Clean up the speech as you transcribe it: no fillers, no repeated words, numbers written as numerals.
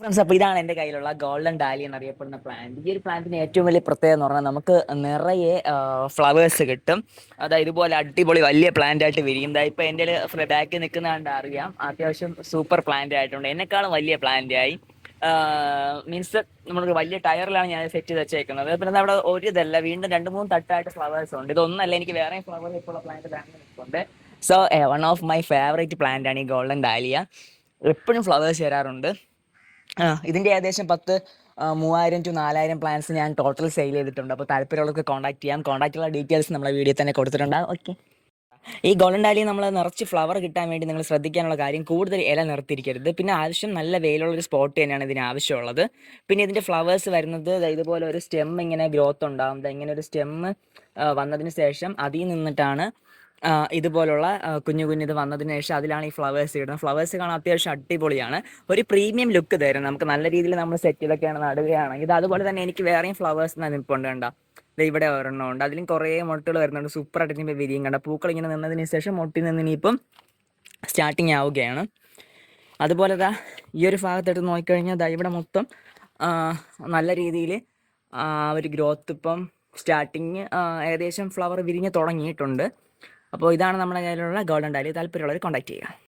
Friends, അപ്പോൾ ഇതാണ് എൻ്റെ കയ്യിലുള്ള ഗോൾഡൻ ഡാലി എന്നറിയപ്പെടുന്ന പ്ലാന്റ്. ഈ ഒരു പ്ലാന്റിന് ഏറ്റവും വലിയ പ്രത്യേകത എന്ന് പറഞ്ഞാൽ നമുക്ക് നിറയെ ഫ്ലവേഴ്സ് കിട്ടും. അതായത് ഇതുപോലെ അടിപൊളി വലിയ പ്ലാന്റ് ആയിട്ട് വിരിയും. ഇപ്പോൾ എൻ്റെ ബാക്കിൽ നിൽക്കുന്ന കണ്ട് അറിയാം, അത്യാവശ്യം സൂപ്പർ പ്ലാന്റ് ആയിട്ടുണ്ട്. എന്നെക്കാളും വലിയ പ്ലാന്റ് ആയി. മീൻസ് നമുക്ക് വലിയ ടയറിലാണ് ഞാൻ സെറ്റ് ചെയ്ത് വെച്ചേക്കുന്നത്. പിന്നെ അവിടെ ഒരു ഇതല്ല, വീണ്ടും 2-3 തട്ടായിട്ട് ഫ്ലവേഴ്സ് ഉണ്ട്. ഇതൊന്നല്ല, എനിക്ക് വേറെ ഫ്ലവേഴ്സ് ഇപ്പോൾ പ്ലാന്റ് നിൽക്കുന്നുണ്ട്. So one of my favourite plant ആണ് ഈ ഗോൾഡൻ ഡാലിയ. എപ്പോഴും ഫ്ലവേഴ്സ് വരാറുണ്ട്. ഇതിൻ്റെ ഏകദേശം 3000 to 4000 പ്ലാൻസ് ഞാൻ ടോട്ടൽ സെയിൽ ചെയ്തിട്ടുണ്ട്. അപ്പോൾ താല്പര്യമുള്ളവർക്ക് കോൺടാക്ട് ചെയ്യാം. കോൺടാക്റ്റുള്ള ഡീറ്റെയിൽസ് നമ്മളെ വീഡിയോ തന്നെ കൊടുത്തിട്ടുണ്ടാകും. ഓക്കെ. ഈ ഗോൾഡൻ ഡാലി നമ്മൾ നിറച്ച് ഫ്ലവർ കിട്ടാൻ വേണ്ടി നിങ്ങൾ ശ്രദ്ധിക്കാനുള്ള കാര്യം, കൂടുതൽ ഇല നിർത്തിയിരിക്കരുത്. പിന്നെ ആവശ്യം നല്ല വെയിലുള്ളൊരു സ്പോട്ട് തന്നെയാണ് ഇതിന് ആവശ്യമുള്ളത്. പിന്നെ ഇതിൻ്റെ ഫ്ലവേഴ്സ് വരുന്നത് ഇതുപോലെ ഒരു സ്റ്റെം ഇങ്ങനെ ഗ്രോത്ത് ഉണ്ടാകും. ഇങ്ങനെ ഒരു സ്റ്റെം വന്നതിന് ശേഷം അതിൽ നിന്നിട്ടാണ് ഇതുപോലുള്ള കുഞ്ഞു ഇത് വന്നതിന് ശേഷം അതിലാണ് ഈ ഫ്ലവേഴ്സ് ഇടുന്നത്. ഫ്ലവേഴ്സ് കാണാൻ അത്യാവശ്യം അടിപൊളിയാണ്. ഒരു പ്രീമിയം ലുക്ക് തരും നമുക്ക്. നല്ല രീതിയിൽ നമ്മൾ സെറ്റ് ചെയ്തൊക്കെയാണ് നടുകയാണെങ്കിൽ. ഇത് അതുപോലെ തന്നെ എനിക്ക് വേറെയും ഫ്ലവേഴ്സ് നിൽപ്പുണ്ട്. കണ്ട, ഇവിടെ ഒരെണ്ണം ഉണ്ട്. അതിലും കുറേ മൊട്ടുകൾ വരുന്നുണ്ട്. സൂപ്പറായിട്ട് ഇനിയിപ്പോൾ വിരിയും. കണ്ട, പൂക്കൾ ഇങ്ങനെ നിന്നതിന് ശേഷം മൊട്ടി നിന്ന് ഇനിയിപ്പം സ്റ്റാർട്ടിങ് ആവുകയാണ്. അതുപോലെ ഈ ഒരു ഭാഗത്തോട്ട് നോക്കിക്കഴിഞ്ഞാൽ ഇവിടെ മൊത്തം നല്ല രീതിയിൽ ഒരു ഗ്രോത്ത് ഇപ്പം സ്റ്റാർട്ടിങ് ഏകദേശം ഫ്ലവർ വിരിഞ്ഞ് തുടങ്ങിയിട്ടുണ്ട്. അപ്പോൾ ഇതാണ് നമ്മുടെ കയ്യിലുള്ള ഗോൾഡൻ ഡാലി. താല്പര്യമുള്ളവർ കോൺടാക്ട് ചെയ്യുക.